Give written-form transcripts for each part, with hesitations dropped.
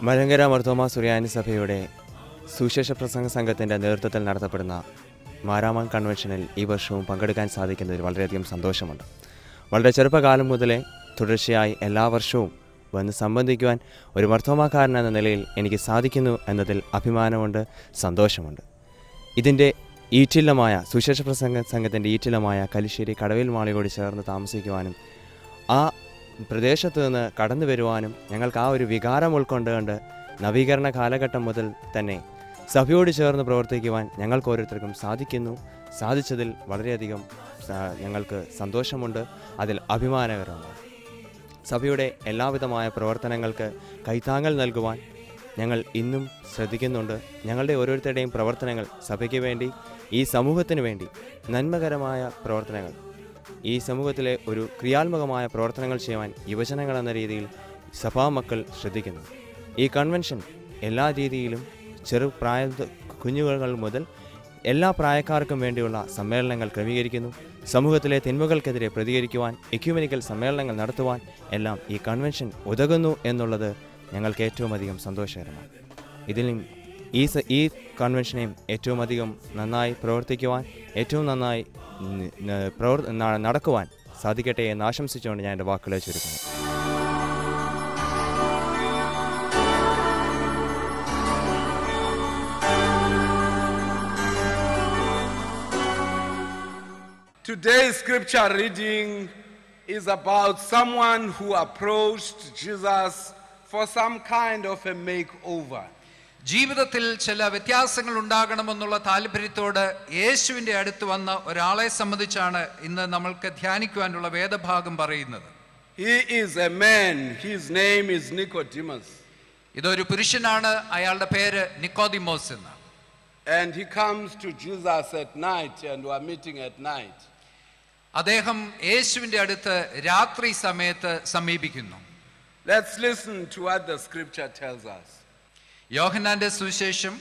മലങ്കര മർത്തോമാ സുറിയാനി സഭയുടെ സുവിശേഷ പ്രസംഗ സംഘത്തിൻ്റെ നേതൃത്വത്തിൽ നടത്തപ്പെടുന്ന മാരാമൺ കൺവെൻഷനിൽ ഈ വർഷവും പങ്കെടുക്കാൻ സാധിക്കുന്നതിൽ വളരെയധികം സന്തോഷമുണ്ട്. വളരെ ചെറുപ്പകാലം മുതലേ തുടർച്ചയായി എല്ലാ വർഷവും വന്ന് സംബന്ധിക്കുവാൻ ഒരു മർത്തോമാക്കാരൻ എന്ന നിലയിൽ എനിക്ക് സാധിക്കുന്നു എന്നതിൽ അഭിമാനമുണ്ട്, സന്തോഷമുണ്ട്. ഇതിൻ്റെ ഈറ്റില്ലമായ സുവിശേഷ പ്രസംഗ സംഘത്തിൻ്റെ ഈറ്റില്ലമായ കലിശ്ശേരി കടവിൽ മാളികയോട് ചേർന്ന് താമസിക്കുവാനും ആ പ്രദേശത്ത് നിന്ന് കടന്നു വരുവാനും ഞങ്ങൾക്ക് ആ ഒരു വികാരം ഉൾക്കൊണ്ടുകൊണ്ട് നവീകരണ കാലഘട്ടം മുതൽ തന്നെ സഭയോട് ചേർന്ന് പ്രവർത്തിക്കുവാൻ ഞങ്ങൾക്ക് ഓരോരുത്തർക്കും സാധിച്ചതിൽ വളരെയധികം ഞങ്ങൾക്ക് സന്തോഷമുണ്ട്, അതിൽ അഭിമാനകരമാണ്. സഭയുടെ എല്ലാവിധമായ പ്രവർത്തനങ്ങൾക്ക് കൈത്താങ്ങൽ നൽകുവാൻ ഞങ്ങൾ ഇന്നും ശ്രദ്ധിക്കുന്നുണ്ട്. ഞങ്ങളുടെ ഓരോരുത്തരുടെയും പ്രവർത്തനങ്ങൾ സഭയ്ക്ക് വേണ്ടി, ഈ സമൂഹത്തിന് വേണ്ടി നന്മകരമായ പ്രവർത്തനങ്ങൾ, ഈ സമൂഹത്തിലെ ഒരു ക്രിയാത്മകമായ പ്രവർത്തനങ്ങൾ ചെയ്യുവാൻ യുവജനങ്ങൾ എന്ന രീതിയിൽ സഭാമക്കൾ ശ്രദ്ധിക്കുന്നു. ഈ കൺവെൻഷൻ എല്ലാ രീതിയിലും കുഞ്ഞുങ്ങൾ മുതൽ എല്ലാ പ്രായക്കാർക്കും വേണ്ടിയുള്ള സമ്മേളനങ്ങൾ ക്രമീകരിക്കുന്നു. സമൂഹത്തിലെ തിന്മകൾക്കെതിരെ പ്രതികരിക്കുവാൻ എക്യുമെനിക്കൽ സമ്മേളനങ്ങൾ നടത്തുവാൻ എല്ലാം ഈ കൺവെൻഷൻ ഉതകുന്നു എന്നുള്ളത് ഞങ്ങൾക്ക് ഏറ്റവും അധികം സന്തോഷകരമാണ്. ഇതിലും ഈ കൺവെൻഷനെയും ഏറ്റവും അധികം നന്നായി പ്രവർത്തിക്കുവാൻ, ഏറ്റവും നന്നായി നടക്കുവാൻ സാധിക്കട്ടെ എന്ന് ആശംസിച്ചുകൊണ്ട് ഞാൻ എൻ്റെ വാക്കുകളെ ചുരുക്കുന്നു. Today's scripture reading is about someone who approached Jesus for some kind of a makeover. ജീവിതത്തിൽ ചില വ്യത്യാസങ്ങൾ ഉണ്ടാകണമെന്നുള്ള താല്പര്യത്തോട് യേശുവിൻ്റെ അടുത്ത് വന്ന ഒരാളെ സംബന്ധിച്ചാണ് ഇന്ന് നമ്മൾക്ക് ധ്യാനിക്കുവാനുള്ള വേദഭാഗം പറയുന്നത്. He is a man. His name is Nicodemus. ഇതൊരു പുരുഷനാണ്, അയാളുടെ പേര് നിക്കോദിമോസ് എന്ന്. And he comes to Jesus at night, and we are meeting at night. അദ്ദേഹം യേശുവിൻ്റെ അടുത്ത് രാത്രി സമയത്ത് സമീപിക്കുന്നു. Let's listen to what the scripture tells us. യോഹന്നാന്റെ സുവിശേഷം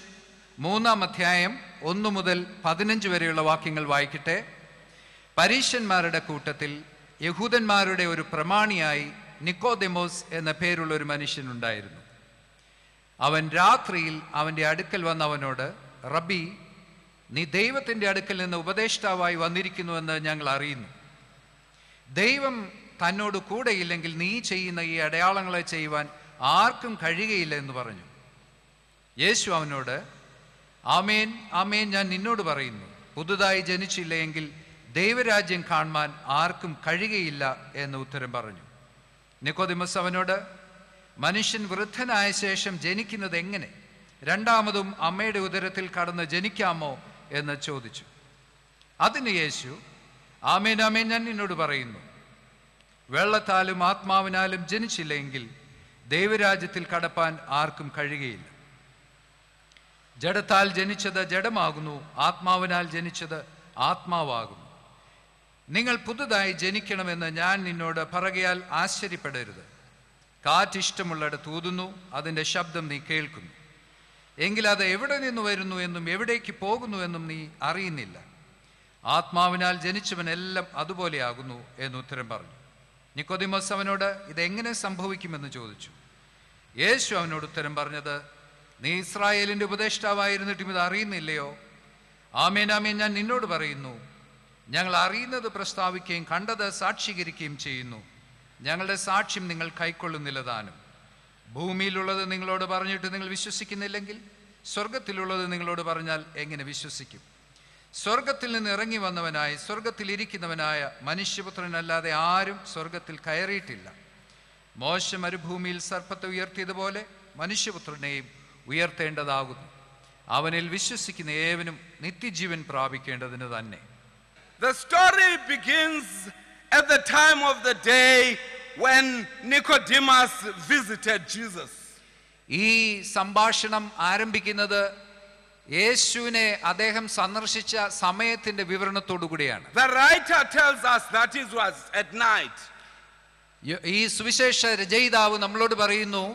3-ാം അധ്യായം 1 മുതൽ 15 വരെയുള്ള വാക്യങ്ങൾ വായിക്കട്ടെ. പരീശന്മാരുടെ കൂട്ടത്തിൽ യഹൂദന്മാരുടെ ഒരു പ്രമാണിയായി നിക്കോദെമോസ് എന്ന പേരുള്ള ഒരു മനുഷ്യനുണ്ടായിരുന്നു. അവൻ രാത്രിയിൽ അവൻ്റെ അടുക്കൽ വന്നവനോട്, റബ്ബി, നീ ദൈവത്തിൻ്റെ അടുക്കൽ നിന്ന് ഉപദേഷ്ടാവായി വന്നിരിക്കുന്നുവെന്ന് ഞങ്ങൾ അറിയുന്നു. ദൈവം തന്നോട് കൂടെയില്ലെങ്കിൽ നീ ചെയ്യുന്ന ഈ അടയാളങ്ങളെ ചെയ്യുവാൻ ആർക്കും കഴിയുകയില്ല എന്ന് പറഞ്ഞു. യേശു അവനോട്, ആമേൻ ആമേൻ ഞാൻ നിന്നോട് പറയുന്നു, പുതുതായി ജനിച്ചില്ലെങ്കിൽ ദൈവരാജ്യം കാണുവാൻ ആർക്കും കഴിയുകയില്ല എന്ന് ഉത്തരം പറഞ്ഞു. നിക്കോദിമസ് അവനോട്, മനുഷ്യൻ വൃദ്ധനായ ശേഷം ജനിക്കുന്നത് എങ്ങനെ? രണ്ടാമതും അമ്മയുടെ ഉദരത്തിൽ കടന്ന് ജനിക്കാമോ എന്ന് ചോദിച്ചു. അതിന് യേശു, ആമേൻ ആമേൻ ഞാൻ നിന്നോട് പറയുന്നു, വെള്ളത്താലും ആത്മാവിനാലും ജനിച്ചില്ലെങ്കിൽ ദൈവരാജ്യത്തിൽ കടപ്പാൻ ആർക്കും കഴിയുകയില്ല. ജഡത്താൽ ജനിച്ചത് ജഡമാകുന്നു, ആത്മാവിനാൽ ജനിച്ചത് ആത്മാവാകുന്നു. നിങ്ങൾ പുതുതായി ജനിക്കണമെന്ന് ഞാൻ നിന്നോട് പറയുകയാൽ ആശ്ചര്യപ്പെടരുത്. കാറ്റിഷ്ടമുള്ളിടത്ത് ഊതുന്നു, അതിൻ്റെ ശബ്ദം നീ കേൾക്കുന്നു, എങ്കിൽ അത് എവിടെ നിന്ന് വരുന്നു എന്നും എവിടേക്ക് പോകുന്നു എന്നും നീ അറിയുന്നില്ല. ആത്മാവിനാൽ ജനിച്ചവനെല്ലാം അതുപോലെയാകുന്നു എന്ന് ഉത്തരം പറഞ്ഞു. നിക്കോദിമോസ് അവനോട്, ഇതെങ്ങനെ സംഭവിക്കുമെന്ന് ചോദിച്ചു. യേശു അവനോട് ഉത്തരം പറഞ്ഞത്, നീ ഇസ്രായേലിൻ്റെ ഉപദേഷ്ടാവായിരുന്നിട്ടും ഇത് അറിയുന്നില്ലയോ? ആമേൻ ആമേൻ ഞാൻ നിന്നോട് പറയുന്നു, ഞങ്ങൾ അറിയുന്നത് പ്രസ്താവിക്കുകയും കണ്ടത് സാക്ഷീകരിക്കുകയും ചെയ്യുന്നു. ഞങ്ങളുടെ സാക്ഷ്യം നിങ്ങൾ കൈക്കൊള്ളുന്നില്ല താനും. ഭൂമിയിലുള്ളത് നിങ്ങളോട് പറഞ്ഞിട്ട് നിങ്ങൾ വിശ്വസിക്കുന്നില്ലെങ്കിൽ സ്വർഗത്തിലുള്ളത് നിങ്ങളോട് പറഞ്ഞാൽ എങ്ങനെ വിശ്വസിക്കും? സ്വർഗത്തിൽ നിന്ന് ഇറങ്ങി വന്നവനായി സ്വർഗത്തിൽ ഇരിക്കുന്നവനായ മനുഷ്യപുത്രനല്ലാതെ ആരും സ്വർഗത്തിൽ കയറിയിട്ടില്ല. മോശ മരുഭൂമിയിൽ സർപ്പത്തെ ഉയർത്തിയതുപോലെ മനുഷ്യപുത്രനെയും ഉയർത്തേണ്ടതാകുന്നു. അവനിൽ വിശ്വസിക്കുന്ന ഏവനും നിത്യജീവൻ പ്രാപിക്കേണ്ടതിന് തന്നെ. The story begins at the time of the day when Nicodemus visited Jesus. ഈ സംഭാഷണം ആരംഭിക്കുന്നത് യേശുവിനെ അദ്ദേഹം സന്ദർശിച്ച സമയത്തിന്റെ വിവരണത്തോടു കൂടിയാണ്. The writer tells us that it was at night. ഈ സുവിശേഷ രചയിതാവ് നമ്മളോട് പറയുന്നു,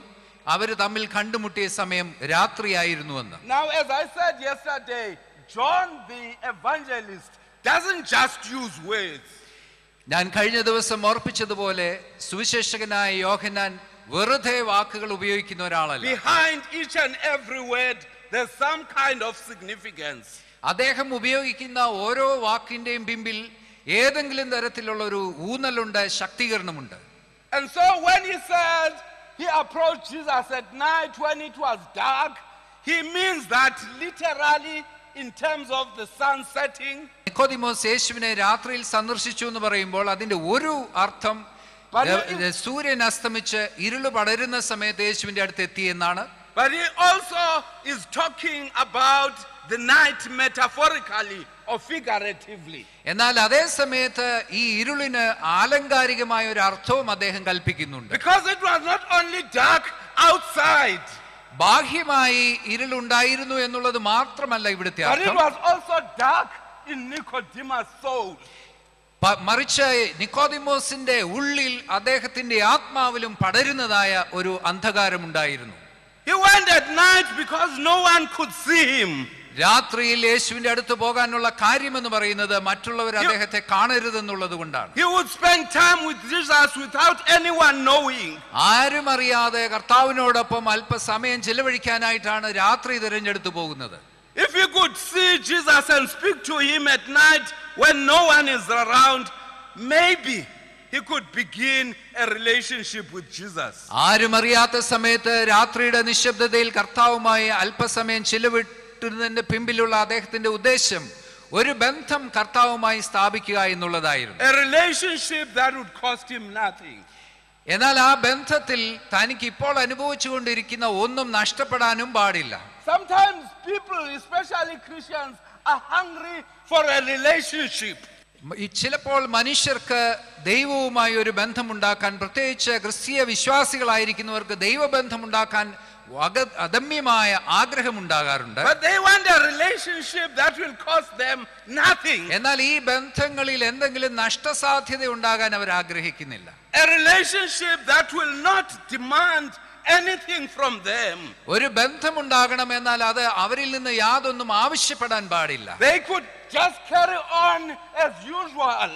അവർ തമ്മിൽ കണ്ടുമുട്ടിയ സമയം രാത്രിയായിരുന്നുവെന്ന്. Now, as I said yesterday, John the evangelist doesn't just use words. ഞാൻ കഴിഞ്ഞ ദിവസം ഓർപ്പിച്ചതുപോലെ സുവിശേഷകനായ യോഹന്നാൻ വെറുതെ വാക്കുകൾ ഉപയോഗിക്കുന്ന ഒരാളല്ല. Behind each and every word, there's some kind of significance. അദ്ദേഹം ഉപയോഗിക്കുന്ന ഓരോ വാക്കിന്റെയും പിമ്പിൽ ഏതെങ്കിലും തരത്തിലുള്ള ഒരു ഊന്നലുണ്ട്, ശക്തീകരണമുണ്ട്. And so when he said he approached Jesus at night when it was dark, he means that literally in terms of the sun setting. Nicodemos യേശുവിനെ രാത്രിയിൽ സന്ദർശിച്ചു എന്ന് പറയുമ്പോൾ അതിന്റെ ഒരു അർത്ഥം സൂര്യൻ അസ്തമിച്ച് ഇരുള് പടരുന്ന സമയത്ത് യേശുവിന്റെ അടുത്ത് എത്തി എന്നാണ്. But he also is talking about the night metaphorically or figuratively. എന്നാൽ അതേ സമയത്ത് ഈ ഇരുളിന് ആലങ്കാരികമായ ഒരു അർത്ഥവും അദ്ദേഹം കൽപ്പിക്കുന്നുണ്ട്. Because it was not only dark outside, ബാഹ്യമായി ഇരുളുണ്ടായിരുന്നു എന്നുള്ളത് മാത്രമല്ല ഇവിടുത്തെ but it അർത്ഥം, was also dark in Nicodemus' soul. മറിച്ച് നിക്കോദിമോസിന്റെ ഉള്ളിൽ അദ്ദേഹത്തിന്റെ ആത്മാവിലും പടരുന്നതായ ഒരു അന്ധകാരമുണ്ടായിരുന്നു. He went at night because no one could see him. രാത്രിയിൽ യേശുവിന്റെ അടുത്ത് പോകാനുള്ള കാര്യമെന്ന് പറയുന്നത് മറ്റുള്ളവർ അദ്ദേഹത്തെ കാണരുതെന്നുള്ളത് കൊണ്ടാണ്. He would spend time with Jesus without anyone knowing. ആരും അറിയാതെ കർത്താവിനോടൊപ്പം അല്പസമയം ചെലവഴിക്കാനായിട്ടാണ് രാത്രി തിരഞ്ഞെടുത്തു പോകുന്നത്. If you could see Jesus and speak to him at night when no one is around, maybe he could begin a relationship with Jesus. ആരും അറിയാത്ത സമയത്ത് രാത്രിയുടെ നിശബ്ദതയിൽ കർത്താവുമായി അല്പസമയം ചെലവിട്ടുന്നതിന്റെ പിമ്പിലുള്ള അദ്ദേഹത്തിന്റെ ഉദ്ദേശം ഒരു ബന്ധം കർത്താവുമായി സ്ഥാപിക്കുക എന്നുള്ളതായിരുന്നു. A relationship that would cost him nothing. എന്നാൽ ആ ബന്ധത്തിൽ തനിക്ക് ഇപ്പോൾ അനുഭവിച്ചുകൊണ്ടിരിക്കുന്ന ഒന്നും നഷ്ടപ്പെടാനും പാടില്ല. Sometimes people, especially Christians, are hungry for a relationship. ചിലപ്പോൾ മനുഷ്യർക്ക് ദൈവവുമായി ഒരു ബന്ധമുണ്ടാക്കാൻ, പ്രത്യേകിച്ച് ക്രിസ്തീയ വിശ്വാസികളായിരിക്കുന്നവർക്ക് ദൈവബന്ധമുണ്ടാക്കാൻ അദമ്യമായ ആഗ്രഹമുണ്ടാകാറുണ്ട്. But they want a relationship that will cost them nothing. എന്നാൽ ഈ ബന്ധങ്ങളിൽ എന്തെങ്കിലും നഷ്ടസാധ്യത ഉണ്ടാകാൻ അവർ ആഗ്രഹിക്കുന്നില്ല. A relationship that will not demand anything from them. ഒരു ബന്ധമുണ്ടാകണം എന്നാൽ അത് അവരിൽ നിന്ന് യാതൊന്നും ആവശ്യപ്പെടാൻ പാടില്ല. They could just carry on as usual.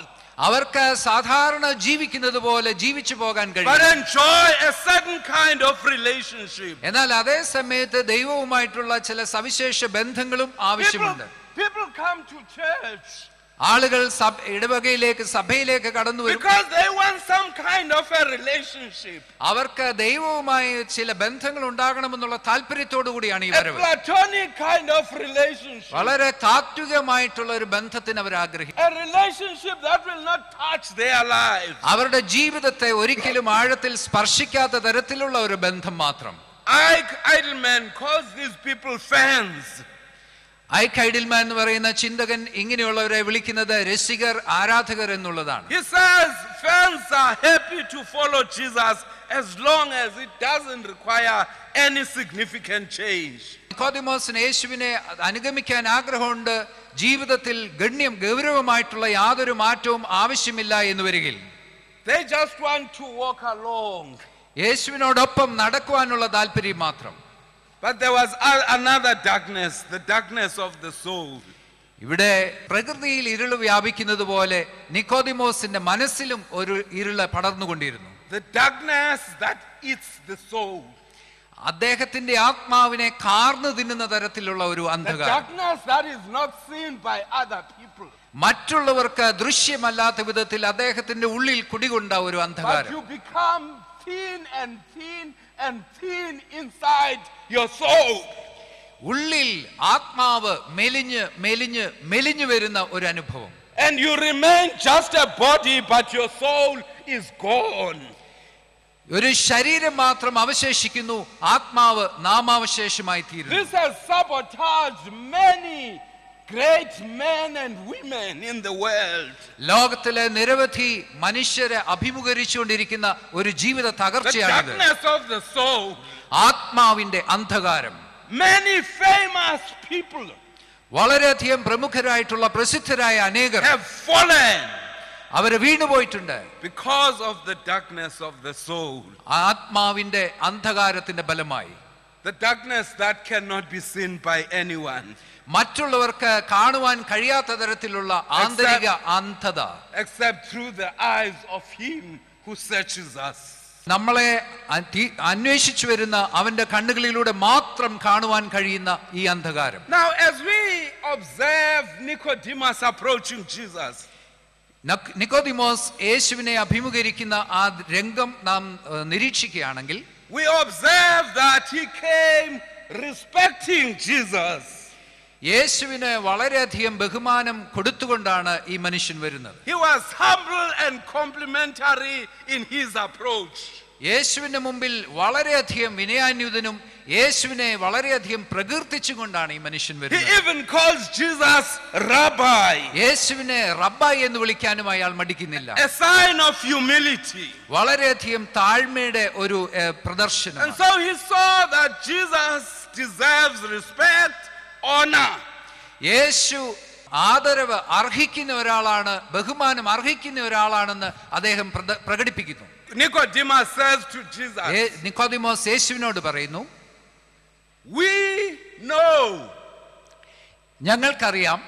അവർക്ക് സാധാരണ ജീവിക്കുന്നത് പോലെ ജീവിച്ചു പോകാൻ But കഴിയും. enjoy a certain kind of relationship. എന്നാൽ അതേ സമയത്ത് ദൈവവുമായിട്ടുള്ള ചില സവിശേഷ ബന്ധങ്ങളും ആവശ്യമുണ്ട്. People come to church ആളുകൾ ഇടവകയിലേക്ക്, സഭയിലേക്ക് കടന്നു വരും. because they want some kind of a relationship. അവർക്ക് ദൈവവുമായി ചില ബന്ധങ്ങൾ ഉണ്ടാകണമെന്നുള്ള താല്പര്യത്തോടു കൂടിയാണ് ഈ A വരവ്. platonic kind of relationship. വളരെ താത്വികമായിട്ടുള്ള ഒരു ബന്ധത്തിന് അവർ ആഗ്രഹിക്കും. A relationship that will not touch their lives. അവരുടെ ജീവിതത്തെ ഒരിക്കലും ആഴത്തിൽ സ്പർശിക്കാത്ത തരത്തിലുള്ള ഒരു ബന്ധം മാത്രം. Ike Idleman calls these people fans. ഐക്ക് ഐഡിൽമാൻ എന്ന് പറയുന്ന ചിന്തകൻ ഇങ്ങനെയുള്ളവരെ വിളിക്കുന്നത് രസികർ, ആരാധകർ എന്നുള്ളതാണ്. He says fans are happy to follow Jesus as long as it doesn't require any significant change. നിക്കോദിമോസിന് യേശുവിനെ അനുഗമിക്കാൻ ആഗ്രഹമുണ്ട്, ജീവിതത്തിൽ ഗൗരവമായിട്ടുള്ള യാതൊരു മാറ്റവും ആവശ്യമില്ല എന്ന് വരികിൽ They just want to walk along. യേശുവിനോടൊപ്പം നടക്കുവാനുള്ള താല്പര്യം മാത്രം. But there was another darkness, the darkness of the soul. ഇവിടെ പ്രകൃതിയിൽ ഇരുള് വ്യാപിക്കുന്നത് പോലെ നിക്കോദിമോസിന്റെ മനസ്സിലും ഒരു ഇരുള് പടർന്നുകൊണ്ടിരുന്നു. The darkness that eats the soul. അദ്ദേഹത്തിന്റെ ആത്മാവിനെ കാർന്നു തിന്നുന്ന തരത്തിലുള്ള ഒരു The അന്ധകാരം, darkness that is not seen by other people. മറ്റുള്ളവർക്ക് ദൃശ്യമല്ലാത്ത വിധത്തിൽ അദ്ദേഹത്തിന്റെ ഉള്ളിൽ കുടികൊണ്ട ഒരു But അന്ധകാരം. you become thin and thin and thin inside your soul. ഉള്ളിൽ ആത്മാവ് മെലിഞ്ഞ് മെലിഞ്ഞ് മെലിഞ്ഞു വരുന്ന ഒരു അനുഭവം. And you remain just a body, but your soul is gone. ഒരു ശരീരം മാത്രം അവശേഷിക്കുന്നു, ആത്മാവ് നാമാവശേഷമായി തീരുന്നു. This has sabotaged many great men and women in the world. ലോകത്തിലെ നിരവധി മനുഷ്യരെ അഭിമുഖീകരിച്ചുകൊണ്ടിരിക്കുന്ന ഒരു ജീവിത The തകർച്ചയാണിത്. darkness of the soul. ആത്മാവിന്റെ അന്ധകാരം. Many famous people വളരെയധികം പ്രമുഖരായിട്ടുള്ള പ്രസിദ്ധരായ അനേകർ have fallen അവര് വീണുപോയിട്ടുണ്ട് because of the darkness of the soul. ആത്മാവിന്റെ അന്ധകാരത്തിന്റെ ഫലമായി. The darkness that cannot be seen by anyone. മറ്റുള്ളവർക്ക് കാണുവാൻ കഴിയാത്ത തരത്തിലുള്ള ആന്തരിക അന്ധത Except through the eyes of him who searches us. നമ്മളെ അന്വേഷിച്ചു വരുന്ന അവന്റെ കണ്ണുകളിലൂടെ മാത്രം കാണുവാൻ കഴിയുന്ന ഈ അന്ധകാരം. Now, as we observe Nicodemus approaching Jesus, Nicodemos യേശുവിനെ അഭിമുഖീകരിക്കുന്ന ആ രംഗം നാം നിരീക്ഷിക്കുകയാണെങ്കിൽ, we observe that he came respecting Jesus. യേശുവിന് വളരെയധികം ബഹുമാനം കൊടുത്തുകൊണ്ടാണ് ഈ മനുഷ്യൻ വരുന്നത്. He was humble and complimentary in his approach. യേശുവിന്റെ മുമ്പിൽ വളരെയധികം വിനയാന്യുതനും യേശുവിനെ വളരെയധികം പ്രകീർത്തിച്ചുകൊണ്ടാണ് ഈ മനുഷ്യൻ He വരുന്നത്. even calls Jesus Rabbi, യേശുവിനെ റബ്ബായി എന്ന് വിളിക്കാനും അയാൾ മടിക്കുന്നില്ല. a sign of humility. വളരെയധികം താഴ്മയുടെ ഒരു പ്രദർശനം. And so he saw that Jesus deserves respect, honor. യേശു ആദരവ് അർഹിക്കുന്ന ഒരാളാണ്, ബഹുമാനം അർഹിക്കുന്ന ഒരാളാണെന്ന് അദ്ദേഹം പ്രകടിപ്പിക്കുന്നു. Nicodemus says to Jesus, Nicodemos യേശുവിനോട് പറയുന്നു, we know, ഞങ്ങൾക്കറിയാം.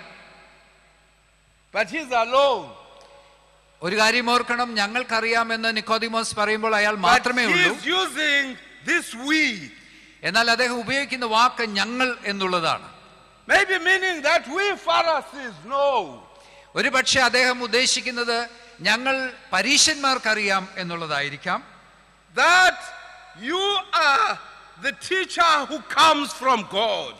but he's alone. ഒരു കാര്യം ഓർക്കണം, ഞങ്ങൾക്കറിയാമെന്ന് നിക്കോദിമോസ് പറയുമ്പോൾ അയാൾ But മാത്രമേ ഉള്ളൂ. he's using this we, എന്നാൽ അദ്ദേഹം ഉപയോഗിക്കുന്ന വാക്ക് ഞങ്ങൾ എന്നുള്ളതാണ്. maybe meaning that we Pharisees know. ഒരു പക്ഷെ അദ്ദേഹം ഉദ്ദേശിക്കുന്നത് ഞങ്ങൾ പരീശന്മാർക്കറിയാം എന്നുള്ളതായിരിക്കാം. That you are the teacher who comes from God.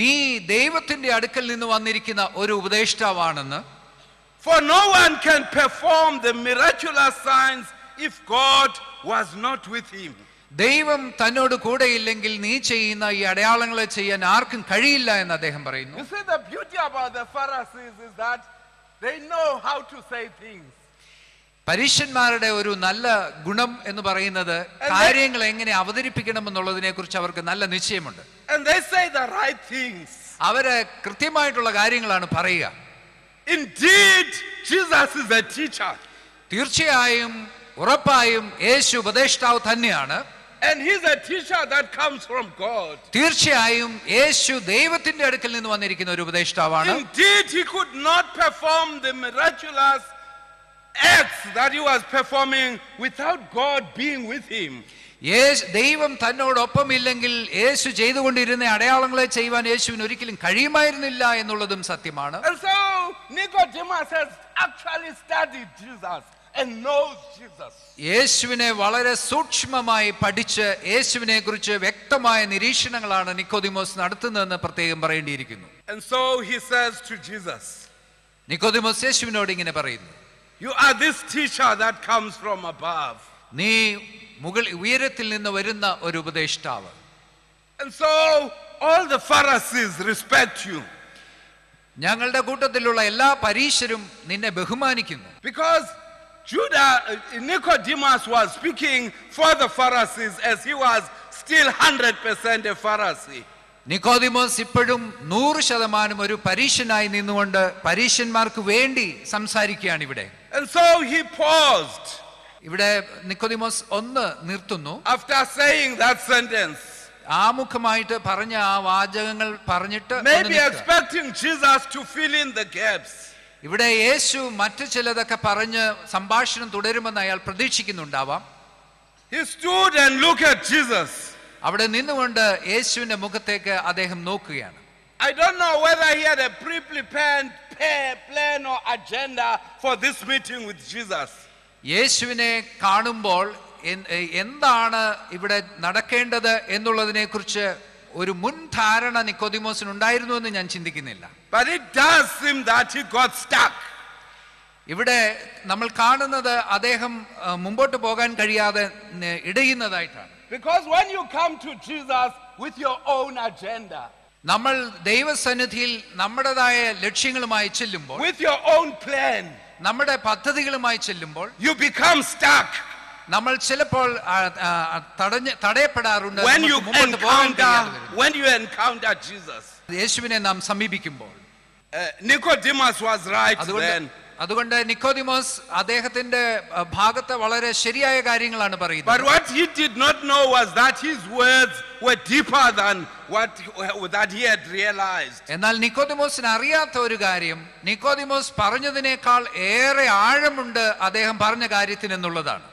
നീ ദൈവത്തിന്റെ അടുക്കൽ നിന്ന് വന്നിരിക്കുന്ന ഒരു ഉപദേഷ്ടാവാണെന്ന്. For no one can perform the miraculous signs if God was not with him. ദൈവം തന്നോട് കൂടെയില്ലെങ്കിൽ നീ ചെയ്യുന്ന ഈ അടയാളങ്ങളെ ചെയ്യാൻ ആർക്കും കഴിയില്ല എന്ന് അദ്ദേഹം പറയുന്നു. You see, the beauty about the Pharisees is that they know how to say things. പരീശന്മാരുടെ ഒരു നല്ല ഗുണം എന്ന് പറയുന്നത് കാര്യങ്ങൾ എങ്ങനെ അവതരിപ്പിക്കണം എന്നുള്ളതിനെ കുറിച്ച് അവർക്ക് നല്ല നിശ്ചയമുണ്ട്. And they say the right things. അവര് കൃത്യമായിട്ടുള്ള കാര്യങ്ങളാണ് പറയുക. Indeed, Jesus is a teacher. തീർച്ചയായും ഉറപ്പായും യേശു ഉപദേഷ്ടാവ് തന്നെയാണ്. And he's a teacher that comes from God. തീർച്ചയായും യേശു ദൈവത്തിന്റെ അടുക്കൽ നിന്ന് വന്നിരിക്കുന്ന ഒരു ഉപദേഷ്ടാവാണ്. Indeed, he could not perform the miraculous acts that he was performing without God being with him. ദൈവം തന്നോടൊപ്പമില്ലെങ്കിൽ യേശു ചെയ്തുകൊണ്ടിരുന്ന അടയാളങ്ങളെ ചെയ്യുവാൻ യേശുവിന് ഒരിക്കലും കഴിയുമായിരുന്നില്ല എന്നുള്ളതും സത്യമാണ്. And so Nicodemus has actually studied Jesus and knows Jesus. യേശുവിനെ വളരെ സൂക്ഷ്മമായി പഠിച്ച് യേശുവിനെ കുറിച്ച് വ്യക്തമായ നിരീക്ഷണങ്ങളാണ് നിക്കോദിമോസ് നടത്തുന്നതെന്ന് പ്രത്യേകം പറയേണ്ടിയിരിക്കുന്നു. And so he says to Jesus, Nicodemos യേശുവിനോട് ഇങ്ങനെ പറയുന്നു, you are this teacher that comes from above. നീ ഉയരത്തിൽ നിന്ന് വരുന്ന ഒരു ഉപദേഷ്ടാവ്. And so all the Pharisees respect you. ഞങ്ങളുടെ കൂട്ടത്തിലുള്ള എല്ലാ പരീശരും നിന്നെ ബഹുമാനിക്കുന്നു. Because Nicodemus was speaking for the Pharisees as he was still 100% a Pharisee. Nicodemos ഇപ്പോഴും 100% ഒരു പരീശനായി നിന്നുകൊണ്ട് പരീശന്മാർക്ക് വേണ്ടി സംസാരിക്കുകയാണ് ഇവിടെ. And so he paused. ഇവിടെ നിക്കോദിമോസ് ഒന്ന് നിർത്തുന്നു. After saying that sentence, ആമുഖമായിട്ട് പറഞ്ഞ ആ വാചകങ്ങൾ പറഞ്ഞിട്ട് maybe expecting Jesus to fill in the gaps. ഇവിടെ യേശു മറ്റു ചിലതൊക്കെ പറഞ്ഞ് സംഭാഷണം തുടരുമെന്ന് അയാൾ പ്രതീക്ഷിക്കുന്നുണ്ടാവാം. He stood and looked at Jesus. അവിടെ നിന്നുകൊണ്ട് യേശുവിന്റെ മുഖത്തേക്ക് അദ്ദേഹം നോക്കുകയാണ്. I don't know whether he had a pre-planned plan or agenda for this meeting with Jesus. യേശുവിനെ കാണുമ്പോൾ എന്താണ് ഇവിടെ നടക്കേണ്ടത് എന്നുള്ളതിനെ കുറിച്ച് ഒരു മുൻധാരണ നിക്കോദിമോസിന് ഉണ്ടായിരുന്നു എന്ന് ഞാൻ ചിന്തിക്കുന്നില്ല. But it does seem that he got stuck. ഇവിടെ നമ്മൾ കാണുന്നത് അദ്ദേഹം മുമ്പോട്ട് പോകാൻ കഴിയാതെ ഇടയുന്നതായിട്ടാണ്. Because when you come to Jesus with your own agenda, നമ്മൾ ദൈവസന്നിധിയിൽ നമ്മുടേതായ ലക്ഷ്യങ്ങളുമായി ചെല്ലുമ്പോൾ, with your own plan, നമ്മുടെ പദ്ധതികളുമായി ചെല്ലുമ്പോൾ, you become stuck. നമ്മൾ ചിലപ്പോൾ തടയപ്പെടാറുണ്ട്. When you encounter Jesus, യേശുവിനെ നാം സമീപിക്കുമ്പോൾ. Nicodemus was right then. അതുകൊണ്ട് നിക്കോദിമോസ് അദ്ദേഹത്തിന്റെ ഭാഗത്ത് വളരെ ശരിയായ കാര്യങ്ങളാണ് പറയുന്നത്. But what he did not know was that his words were deeper than that he had realized. എന്നാൽ നിക്കോദിമോസിന് അറിയാത്ത ഒരു കാര്യം, നിക്കോദിമോസ് പറഞ്ഞതിനേക്കാൾ ഏറെ ആഴമുണ്ട് അദ്ദേഹം പറഞ്ഞ കാര്യത്തിന് എന്നുള്ളതാണ്.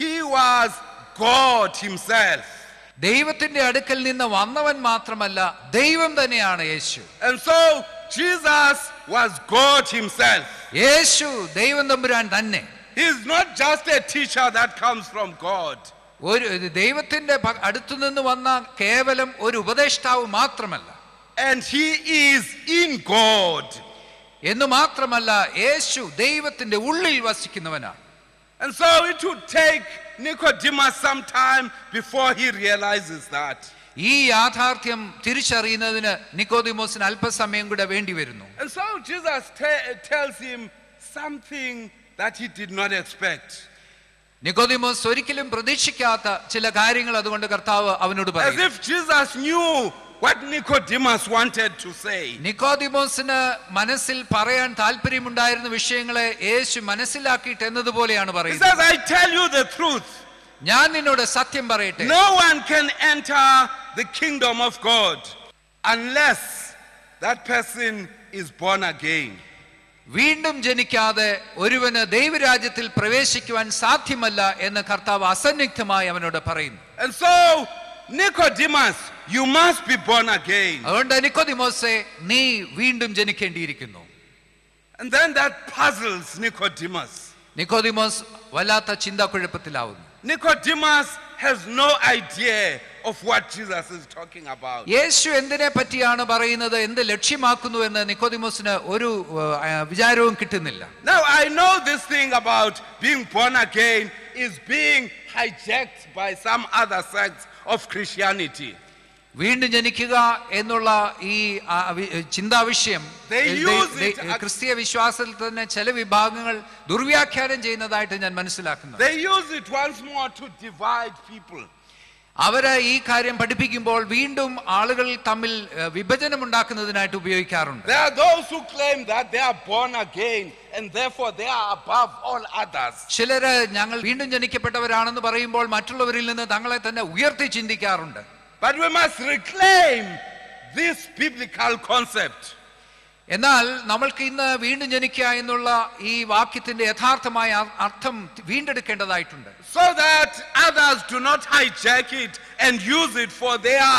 He was God himself. ദൈവത്തിന്റെ അടുക്കൽ നിന്ന് വന്നവൻ മാത്രമല്ല, ദൈവം തന്നെയാണ് യേശു. And so Jesus was God himself. യേശു ദൈവം തമ്പുരാൻ തന്നെ. He is not just a teacher that comes from God. ഒരു ദൈവത്തിന്റെ അടുത്തു നിന്ന് വന്ന കേവലം ഒരു ഉപദേഷ്ടാവ് മാത്രമല്ല. And he is in God. എന്ന് മാത്രമല്ല, യേശു ദൈവത്തിന്റെ ഉള്ളിൽ വസിക്കുന്നവനാണ്. And so it would take Nicodemus some time before he realizes that. ഈ യാഥാർത്ഥ്യം തിരിച്ചറിയുന്നതിന് നിക്കോദിമോസിന് അല്പസമയം കൂടെ വേണ്ടി വരുന്നു. And so Jesus tells him something that he did not expect. Nicodemos ഒരിക്കലും പ്രതീക്ഷിക്കാത്ത ചില കാര്യങ്ങൾ അതുകൊണ്ട് കർത്താവ് അവനോട് As പറയും. if Jesus knew what Nicodemus wanted to say. നിക്കോദിമോസിന് മനസ്സിൽ പറയാൻ താല്പര്യമുണ്ടായിരുന്ന വിഷയങ്ങളെ യേശു മനസ്സിലാക്കിയിട്ട് എന്നതുപോലെയാണ് He പറയുന്നത്. says, I tell you the truth. ഞാൻ നിന്നോട് സത്യം പറയട്ടെ, No one can enter the kingdom of God unless that person is born again. വീണ്ടും ജനിക്കാതെ ഒരുവന് ദൈവരാജ്യത്തിൽ പ്രവേശിക്കുവാൻ സാധ്യമല്ല എന്ന് കർത്താവ് അസന്നിഗ്ധമായി അവനോട് പറയുന്നു. And so Nicodemus, you must be born again. അതുകൊണ്ട് നിക്കോദിമോസേ, നീ വീണ്ടും ജനിക്കേണ്ടിയിരിക്കുന്നു. And then that puzzles Nicodemus. Nicodemos വല്ലാത്ത ചിന്താക്കുഴപ്പത്തിലാവുന്നു. Nicodemus has no idea of what Jesus is talking about. യേശു എന്തിനെ പറ്റിയാണ് പറയുന്നത്, എന്ത് ലക്ഷ്യമാക്കുന്നു എന്ന് നിക്കോദിമോസിന് ഒരു വിചാരവും കിട്ടുന്നില്ല. Now I know this thing about being born again is being hijacked by some other sects of Christianity. വീണ്ടും ജനിക്കുക എന്നുള്ള ഈ ചിന്താവിഷയം ക്രിസ്തീയ വിശ്വാസത്തിൽ തന്നെ ചില വിഭാഗങ്ങൾ ദുർവ്യാഖ്യാനം ചെയ്യുന്നതായിട്ട് ഞാൻ മനസ്സിലാക്കുന്നു. They use it once more to divide people. അവര് ഈ കാര്യം പഠിപ്പിക്കുമ്പോൾ വീണ്ടും ആളുകൾ തമ്മിൽ വിഭജനം ഉണ്ടാക്കുന്നതിനായിട്ട് ഉപയോഗിക്കാറുണ്ട്. There are those who claim that they are born again and therefore they are above all others. ചിലര് ഞങ്ങൾ വീണ്ടും ജനിക്കപ്പെട്ടവരാണെന്ന് പറയുമ്പോൾ മറ്റുള്ളവരിൽ നിന്ന് തങ്ങളെ തന്നെ ഉയർത്തി ചിന്തിക്കാറുണ്ട്. But we must reclaim this biblical concept. എന്നാൽ നമ്മൾക്ക് ഇന്ന് വീണ്ടും ജനിക്കുക എന്നുള്ള ഈ വാക്യത്തിന്റെ യഥാർത്ഥമായ അർത്ഥം വീണ്ടെടുക്കേണ്ടതായിട്ടുണ്ട്. So that others do not hijack it and use it for their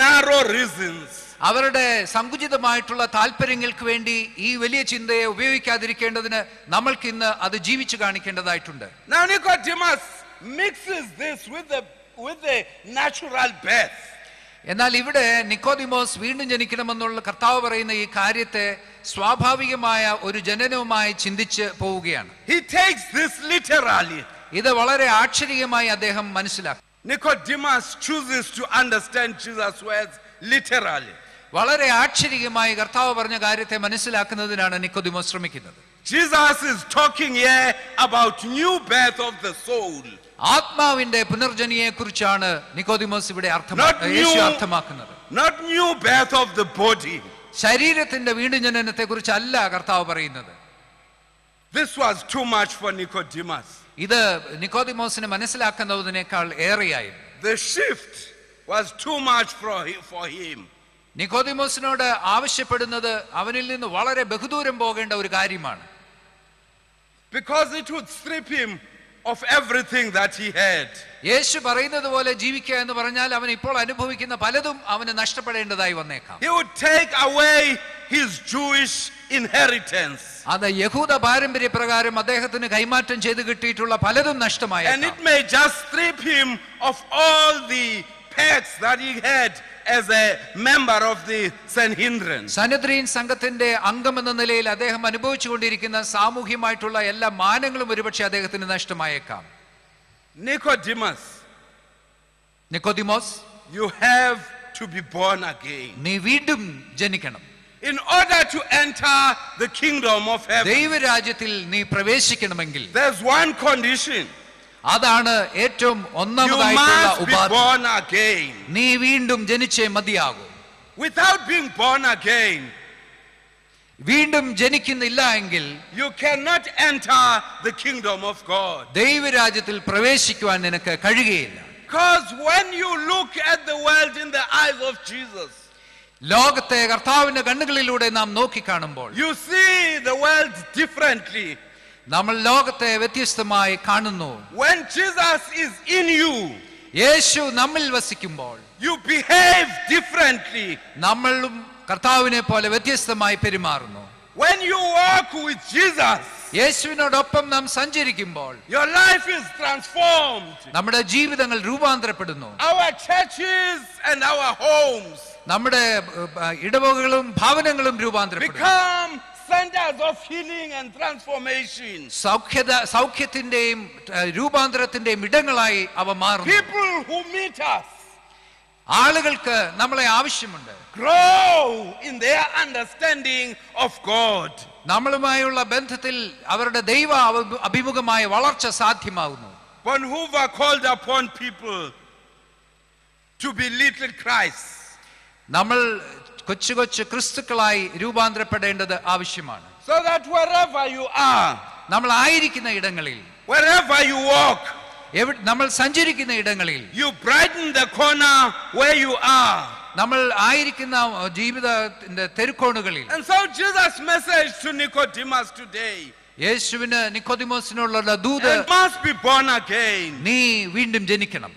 narrow reasons. അവരുടെ സങ്കുചിതമായിട്ടുള്ള താല്പര്യങ്ങൾക്ക് വേണ്ടി ഈ വലിയ ചിന്തയെ ഉപയോഗിക്കാതിരിക്കേണ്ടതിന് നമ്മൾക്ക് ഇന്ന് അത് ജീവിച്ചു കാണിക്കേണ്ടതായിട്ടുണ്ട്. Now Nicodemus mixes this with the natural birth. എന്നാൽ ഇവിടെ നിക്കോദിമോസ് വീണ്ടും ജനിക്കണമെന്നുള്ള കർത്താവ് പറയുന്ന ഈ കാര്യത്തെ സ്വാഭാവികമായ ഒരു ജനനവുമായി ചിന്തിച്ച് പോവുകയാണ്. He takes this literally. ഇത് വളരെ ആശ്ചര്യമായി അദ്ദേഹം മനസ്സിലാക്കി. Nicodemus chooses to understand Jesus' words literally. വളരെ ആശ്ചര്യമായി കർത്താവ് പറഞ്ഞ കാര്യത്തെ മനസ്സിലാക്കുന്നതിനാണ് നിക്കോദിമോസ് ശ്രമിക്കുന്നത്. Jesus is talking here about new birth of the soul. ആത്മാവിന്റെ പുനർജനിയെ കുറിച്ചാണ് നിക്കോദിമോസ് ഇവിടെ യേശു അർത്ഥമാക്കുന്നത്. Not new birth of the body. ശരീരത്തിന്റെ വീണ്ടും ജനനത്തെ കുറിച്ചല്ല കർത്താവ് പറയുന്നത്. This was too much for Nicodemus. ഇത് നിക്കോദിമോസിനെ മനസ്സിലാക്കുന്നതിനേക്കാൾ ഏറെയായിരുന്നു. The shift was too much for him. നിക്കോദിമോസിനോട് ആവശ്യപ്പെടുന്നത് അവനിൽ നിന്ന് വളരെ ബഹുദൂരം പോകേണ്ട ഒരു കാര്യമാണ്. Because it would strip him of everything that he had. യേശു പറയുന്നത് പോലെ ജീവിക്കുക എന്ന് പറഞ്ഞാൽ അവൻ ഇപ്പോൾ അനുഭവിക്കുന്ന പലതും അവന് നഷ്ടപ്പെടേണ്ടതായി വന്നേക്കാം. He would take away his Jewish inheritance. അത് യഹൂദ പാരമ്പര്യ പ്രകാരം അദ്ദേഹത്തിന് കൈമാറ്റം ചെയ്തു കിട്ടിയിട്ടുള്ള പലതും നഷ്ടമായി. And it may just strip him of all the perks that he had as a member of the Sanhedrin. സനദ്രീൻ സംഘത്തിന്റെ അംഗം എന്ന നിലയിൽ അദ്ദേഹം അനുഭവിച്ചുകൊണ്ടിരിക്കുന്ന സാമൂഹ്യമായിട്ടുള്ള എല്ലാ മാനങ്ങളും ഒരുപക്ഷെ അദ്ദേഹത്തിന് നഷ്ടമായേക്കാം. Nicodemus, you have to be born again. നീ വീണ്ടും ജനിക്കണം. In order to enter the kingdom of heaven, ദൈവരാജ്യത്തിൽ നീ പ്രവേശിക്കണമെങ്കിൽ there's one condition. അതാണ് ഏറ്റവും ഒന്നാമതായിട്ടുള്ള ഉപാധി. Born again. നീ വീണ്ടും ജനിച്ചേ മതിയാകൂ. Without being born again, വീണ്ടും ജനിക്കുന്നില്ല എങ്കിൽ you cannot enter the kingdom of God. ദൈവരാജ്യത്തിൽ പ്രവേശിക്കുവാൻ നിനക്ക് കഴിയുകയില്ല. Because when you look at the world in the eyes of Jesus, ലോകത്തെ കർത്താവിന്റെ കണ്ണുകളിലൂടെ നാം നോക്കി കാണുമ്പോൾ you see the world differently. നമ്മൾ ലോകത്തെ വ്യത്യസ്തമായി കാണുന്നു. When Jesus is in you, യേശു നമ്മിൽ വസിക്കുമ്പോൾ you behave differently. നമ്മളും കർത്താവിനെ പോലെ വ്യത്യസ്തമായി പെരുമാറുന്നു. When you walk with Jesus, യേശുവിനോടൊപ്പം നാം സഞ്ചരിക്കുമ്പോൾ your life is transformed. നമ്മുടെ ജീവിതങ്ങൾ രൂപാന്തരപ്പെടുന്നു. Our churches and our homes നമ്മുടെ ഇടവകകളും ഭവനങ്ങളും രൂപാന്തരപ്പെടുന്നു. become centers of healing and transformation. സൗഖ്യത്തിന്റെയും രൂപാന്തരത്തിന്റെയും ഇടങ്ങളായി അവ മാറുന്നു. People who meet us ആളുകൾക്ക് നമ്മളെ ആവശ്യമുണ്ട്. grow in their understanding of God. നമ്മളുമായുള്ള ബന്ധത്തിൽ അവരുടെ ദൈവ അഭിമുഖമായ വളർച്ച സാധ്യമാകുന്നു. Bonhoeffer called upon people to be little Christ. നമ്മൾ കൊച്ചു കൊച്ചു ക്രിസ്തുക്കളായി രൂപാന്തരപ്പെടേണ്ടത് ആവശ്യമാണ്. So that wherever you are, നമ്മൾ ആയിരിക്കുന്ന ഇടങ്ങളിൽ, wherever you walk, നമ്മൾ സഞ്ചരിക്കുന്ന ഇടങ്ങളിൽ you brighten the corner where you are. നമ്മൾ ആയിരിക്കുന്ന ജീവിതത്തിന്റെ തെരുക്കോണുകളിൽ. And so Jesus' message to Nicodemus today, യേശുവിന് നിക്കോദിമോസിനുള്ള ദൂത്, must be born again. നീ വീണ്ടും ജനിക്കണം.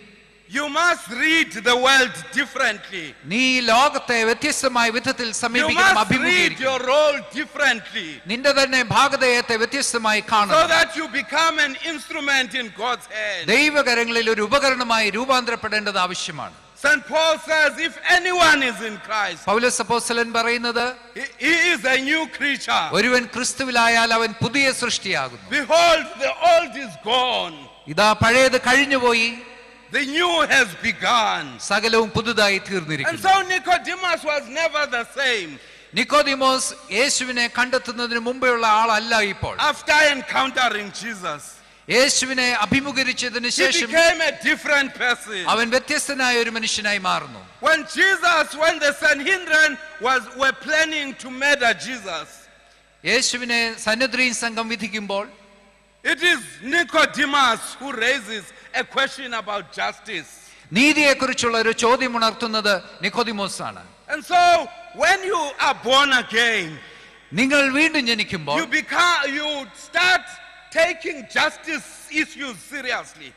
You must read the world differently. നീ ലോകത്തെ വ്യത്യസ്തമായ വിധത്തിൽ You സമീപിക്കണം, must read അഭിമുഖീകരിക്കണം. your role differently, നിന്റെ തന്നെ ഭാഗധേയത്തെ വ്യത്യസ്തമായി so കാണണം. that you become an instrument in God's hand. ദൈവകരങ്ങളിൽ ഒരു ഉപകരണമായി രൂപാന്തരപ്പെടേണ്ടത് ആവശ്യമാണ്. St. Paul says, if anyone is in Christ, പൗലോസ് അപ്പോസ്തലൻ പറയുന്നത്, he is a new creature. ഒരുവൻ ക്രിസ്തുവിലായാൽ അവൻ പുതിയ സൃഷ്ടിയാകുന്നു. Behold, the old is gone, ഇതാ പഴയത് കഴിഞ്ഞുപോയി, the new has begun. സകലവും പുതുതായി And തീർന്നിരിക്കുന്നു. so Nicodemus was never the same. Nicodemos യേശുവിനെ കണ്ടെത്തുന്നതിന് മുമ്പെയുള്ള ആളല്ല ഇപ്പോൾ. After encountering Jesus, യേശുവിനെ അഭിമുഖീകരിച്ചതിന് he ശേഷം became a different person. അവൻ വ്യത്യസ്തനായ ഒരു മനുഷ്യനായി മാറുന്നു. When the Sanhedrin were planning to murder Jesus, യേശുവിനെ സന്നദ്രീൻ സംഘം വിധിക്കുമ്പോൾ it is Nicodemus who raises a question about justice. നീതിയെക്കുറിച്ചുള്ള ഒരു ചോദ്യം ഉണർത്തുന്നത് നിക്കോദിമോസ് ആണ്. And so when you are born again, നിങ്ങൾ വീണ്ടും ജനിക്കുമ്പോൾ you start taking justice issues seriously.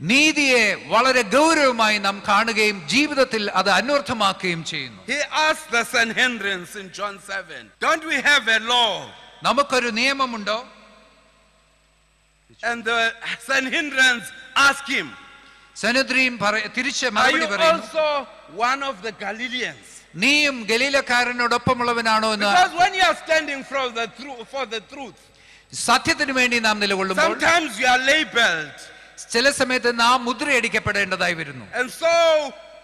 നീതിയെ വളരെ ഗൗരവമായി നാം കാണുകയും ജീവിതത്തിൽ അത് അന്വർത്ഥമാക്കുകയും ചെയ്യുന്നു. He asked the Sanhedrin in John 7, don't we have a law? നമുക്കൊരു നിയമമുണ്ടോ? And the Sanhedrin asked him, സന്നദ്രീൻ തിരിച്ച് are മറുപടി you പറയുന്നു, also one of the Galileans? നീയും ഗലീലക്കാരനോടൊപ്പമുള്ളവനാണോ എന്ന്. Because when you are standing for the truth, സത്യത്തിന് വേണ്ടി നാം നിലകൊള്ളുമ്പോൾ sometimes you are labeled. ചില സമയത്ത് നാം മുദ്രയടിക്കപ്പെടേണ്ടതായി വരുന്നു. And so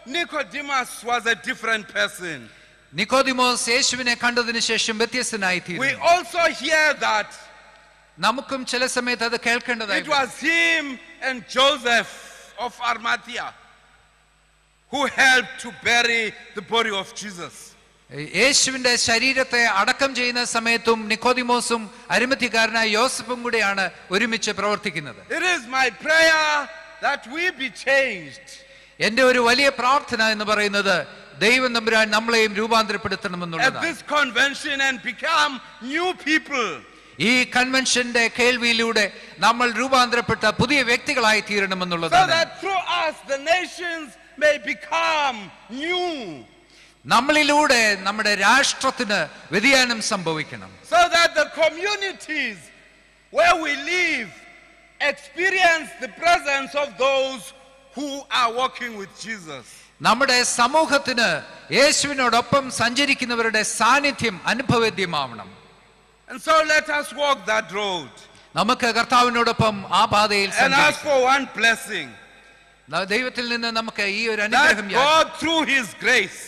Nicodemus was a different person. Nicodemos യേശുവിനെ കണ്ടതിന് ശേഷം വ്യത്യസ്തനായി We തീർന്നു. also hear that നമുക്കും ചില സമയത്ത് അത് കേൾക്കേണ്ടതായി it was him and Joseph of Arimathea who helped to bury the body of Jesus. യേശുവിന്റെ ശരീരത്തെ അടക്കം ചെയ്യുന്ന സമയത്തും നിക്കോദിമോസും അരിമത്യക്കാരനായ യോസഫും കൂടെയാണ് ഒരുമിച്ച് പ്രവർത്തിക്കുന്നത്. It is my prayer that we be changed. എന്റെ ഒരു വലിയ പ്രാർത്ഥന എന്ന് പറയുന്നത് ദൈവം തമ്പുരാൻ നമ്മളെയും At രൂപാന്തരപ്പെടുത്തണമെന്നുള്ളതാണ്. this convention and become new people. ഈ കൺവെൻഷന്റെ കേൾവിയിലൂടെ നമ്മൾ രൂപാന്തരപ്പെട്ട പുതിയ വ്യക്തികളായി So തീരണമെന്നുള്ളതാണ്. that through us the nations may become new. നമ്മളിലൂടെ നമ്മുടെ രാഷ്ട്രത്തിന് വ്യതിയാനം സംഭവിക്കണം. So that the communities where we live experience the presence of those who are walking with Jesus. നമ്മുടെ സമൂഹത്തിന് യേശുവിനോടൊപ്പം സഞ്ചരിക്കുന്നവരുടെ സാന്നിധ്യം അനുഭവേദ്യമാവണം. And so let us walk that road നമുക്ക് കർത്താവിനോടൊപ്പം ആ പാതയിൽ and ask സഞ്ചരിക്കാം. for one blessing, ദൈവത്തിൽ നിന്ന് നമുക്ക് ഈ ഒരു that അനുഗ്രഹം God through his grace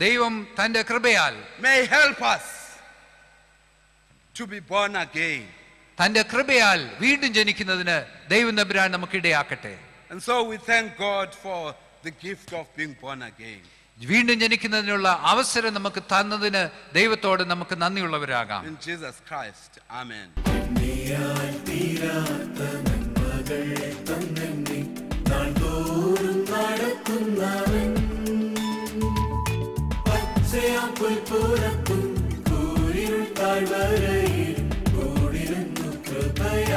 ദൈവം തന്റെ കൃപയാൽ may help us to be born again. തന്റെ കൃപയാൽ വീണ്ടും ജനിക്കുന്നതിന് ദൈവം തമ്പുരാൻ നമുക്ക് ഇടയാക്കട്ടെ. And so we thank God for the gift of being born again. വീണ്ടും ജനിക്കുന്നതിനുള്ള അവസരം നമുക്ക് തന്നതിന് ദൈവത്തോട് നമുക്ക് നന്ദിയുള്ളവരാകാം. In Jesus Christ. Amen. പുൽപ്പുറത്തും കൂരിരുൾ താഴ്വരയിൽ കൂടിരുന്നു കൃപയ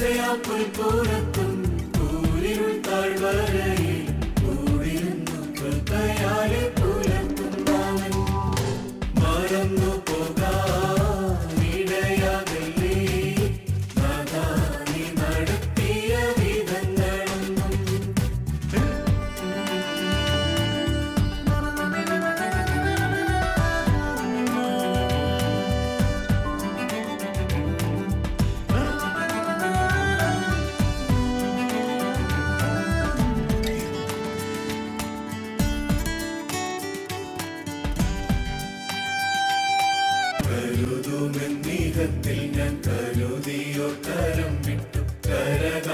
പുൽപ്പുറത്തും കൂരിരുൾ താഴ്വരയിൽ കൂടിരുന്നു കൃപയാലെ പുലർത്തുന്നവൻ മറന്നു പോകാനിടയാകല്ലേ നാഥാ നീ നടത്തിയ വിധങ്ങളൊന്നും. കരുതുമെന്നീഹത്തിൽ ഞാൻ കരുതിയോ കരം വിട്ടു കരക